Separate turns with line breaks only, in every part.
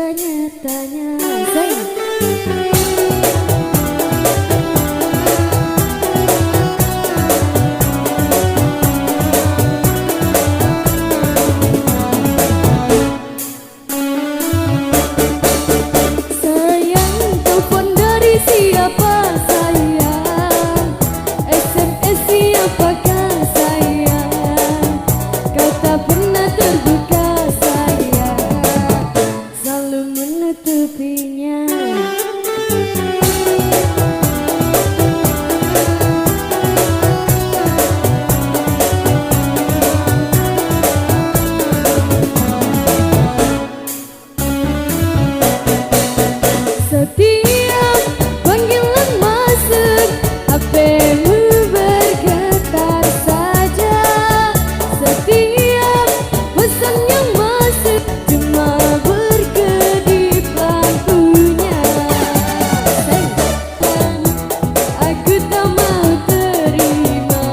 bertanya-tanya. Sayang.
Siapa sayang, SMS siapakah sayang, kau tak pernah terbuka sayang, selalu menutupinya. Setiap panggilan masuk, HPmu bergetar saja. Setiap pesan yang masuk, cuma berkedip lampunya. Aku tak mau terima,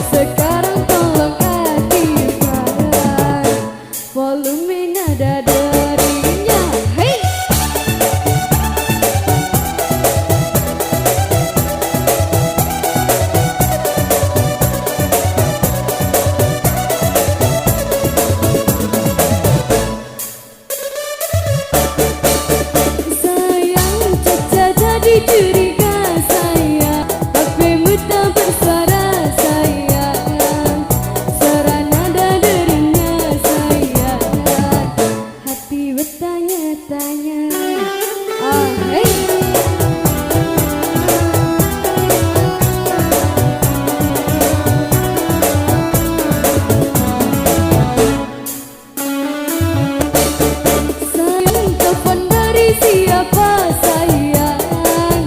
sekarang tolong aktifkan volume nada darinya. Hey! Curiga sayang, HPmu tak bersuara sayang, suara nada derinya sayang, hati bertanya-tanya. Hey. Sayang, telepon dari siapa sayang,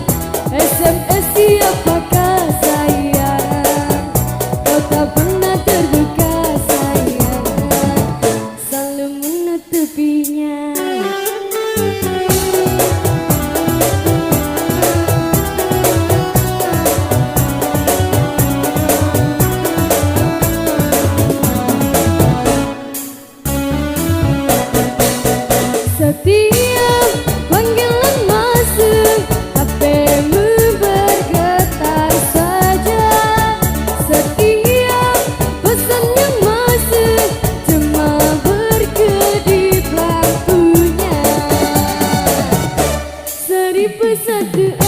SMS siapakah sayang, kau tak pernah terbuka sayang, selalu menutupinya. Setiap panggilan masuk, HPmu bergetar saja. Setiap pesan yang masuk, cuma berkedip lampunya. 1001